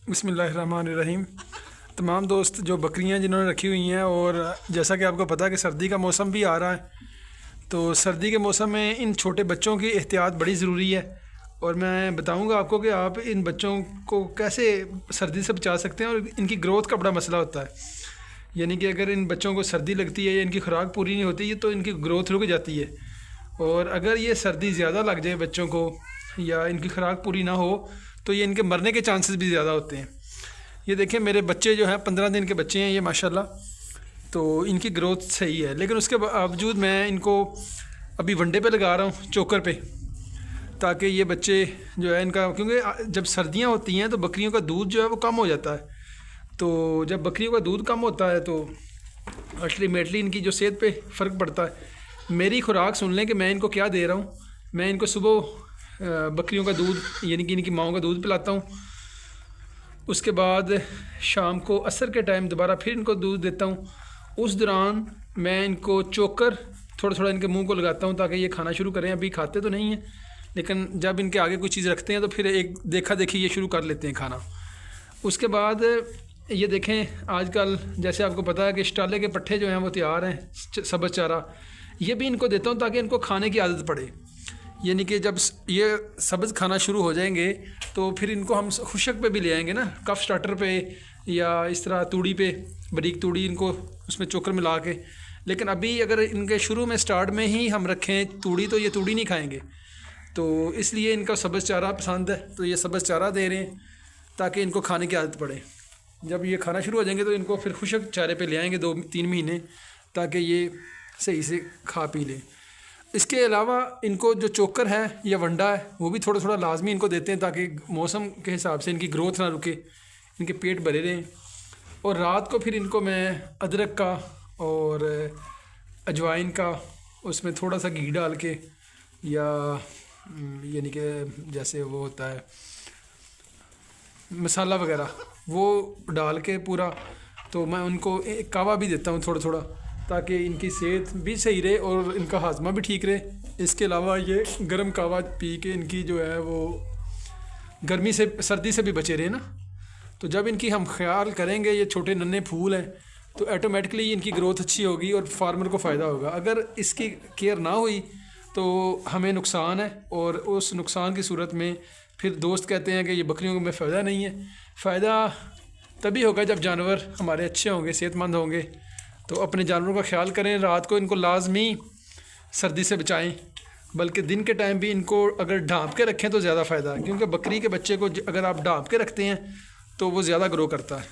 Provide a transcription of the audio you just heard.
بسم اللہ الرحمن الرحیم۔ تمام دوست جو بکریاں جنہوں نے رکھی ہوئی ہیں، اور جیسا کہ آپ کو پتہ ہے کہ سردی کا موسم بھی آ رہا ہے، تو سردی کے موسم میں ان چھوٹے بچوں کی احتیاط بڑی ضروری ہے۔ اور میں بتاؤں گا آپ کو کہ آپ ان بچوں کو کیسے سردی سے بچا سکتے ہیں، اور ان کی گروتھ کا بڑا مسئلہ ہوتا ہے۔ یعنی کہ اگر ان بچوں کو سردی لگتی ہے یا ان کی خوراک پوری نہیں ہوتی ہے تو ان کی گروتھ رک جاتی ہے، اور اگر یہ سردی زیادہ لگ جائے بچوں کو یا ان کی خوراک پوری نہ ہو تو یہ ان کے مرنے کے چانسز بھی زیادہ ہوتے ہیں۔ یہ دیکھیں میرے بچے جو ہیں 15 دن کے بچے ہیں یہ ماشاءاللہ، تو ان کی گروتھ صحیح ہے، لیکن اس کے باوجود میں ان کو ابھی ونڈے پہ لگا رہا ہوں، چوکر پہ، تاکہ یہ بچے جو ہے ان کا، کیونکہ جب سردیاں ہوتی ہیں تو بکریوں کا دودھ جو ہے وہ کم ہو جاتا ہے، تو جب بکریوں کا دودھ کم ہوتا ہے تو الٹیمیٹلی ان کی جو صحت پہ فرق پڑتا ہے۔ میری خوراک سن لیں کہ میں ان کو کیا دے رہا ہوں۔ میں ان کو صبح بکریوں کا دودھ یعنی کہ ان کی ماؤں کا دودھ پلاتا ہوں، اس کے بعد شام کو عصر کے ٹائم دوبارہ پھر ان کو دودھ دیتا ہوں۔ اس دوران میں ان کو چوکر تھوڑا تھوڑا ان کے منہ کو لگاتا ہوں تاکہ یہ کھانا شروع کریں۔ ابھی کھاتے تو نہیں ہیں، لیکن جب ان کے آگے کوئی چیز رکھتے ہیں تو پھر ایک دیکھا دیکھی یہ شروع کر لیتے ہیں کھانا۔ اس کے بعد یہ دیکھیں آج کل جیسے آپ کو پتہ ہے کہ شٹالے کے پٹھے جو ہیں وہ تیار ہیں، سبز چارہ، یہ بھی ان کو دیتا ہوں تاکہ ان کو کھانے کی عادت پڑے۔ یعنی کہ جب یہ سبز کھانا شروع ہو جائیں گے تو پھر ان کو ہم خشک پہ بھی لے آئیں گے نا، کف سٹارٹر پہ یا اس طرح توڑی پہ، باریک توڑی ان کو اس میں چوکر ملا کے۔ لیکن ابھی اگر ان کے شروع میں سٹارٹ میں ہی ہم رکھیں توڑی تو یہ توڑی نہیں کھائیں گے، تو اس لیے ان کا سبز چارہ پسند ہے، تو یہ سبز چارہ دے رہے ہیں تاکہ ان کو کھانے کی عادت پڑے۔ جب یہ کھانا شروع ہو جائیں گے تو ان کو پھر خشک چارے پہ لے آئیں گے 2-3 مہینے، تاکہ یہ صحیح سے کھا پی لیں۔ اس کے علاوہ ان کو جو چوکر ہے یا ونڈا ہے وہ بھی تھوڑا تھوڑا لازمی ان کو دیتے ہیں تاکہ موسم کے حساب سے ان کی گروتھ نہ رکے، ان کے پیٹ بھرے رہیں۔ اور رات کو پھر ان کو میں ادرک کا اور اجوائن کا اس میں تھوڑا سا گھی ڈال کے، یا یعنی کہ جیسے وہ ہوتا ہے مسالہ وغیرہ وہ ڈال کے پورا، تو میں ان کو ایک کعوہ بھی دیتا ہوں تھوڑا تھوڑا تاکہ ان کی صحت بھی صحیح رہے اور ان کا ہاضمہ بھی ٹھیک رہے۔ اس کے علاوہ یہ گرم کعوہ پی کے ان کی جو ہے وہ گرمی سے سردی سے بھی بچے رہے نا۔ تو جب ان کی ہم خیال کریں گے، یہ چھوٹے ننھے پھول ہیں، تو ایٹومیٹکلی ان کی گروتھ اچھی ہوگی اور فارمر کو فائدہ ہوگا۔ اگر اس کی کیئر نہ ہوئی تو ہمیں نقصان ہے، اور اس نقصان کی صورت میں پھر دوست کہتے ہیں کہ یہ بکریوں میں فائدہ نہیں ہے۔ فائدہ تبھی ہوگا جب جانور ہمارے اچھے ہوں گے، صحت مند ہوں گے۔ تو اپنے جانوروں کا خیال کریں، رات کو ان کو لازمی سردی سے بچائیں، بلکہ دن کے ٹائم بھی ان کو اگر ڈھانپ کے رکھیں تو زیادہ فائدہ ہے، کیونکہ بکری کے بچے کو اگر آپ ڈھانپ کے رکھتے ہیں تو وہ زیادہ گرو کرتا ہے۔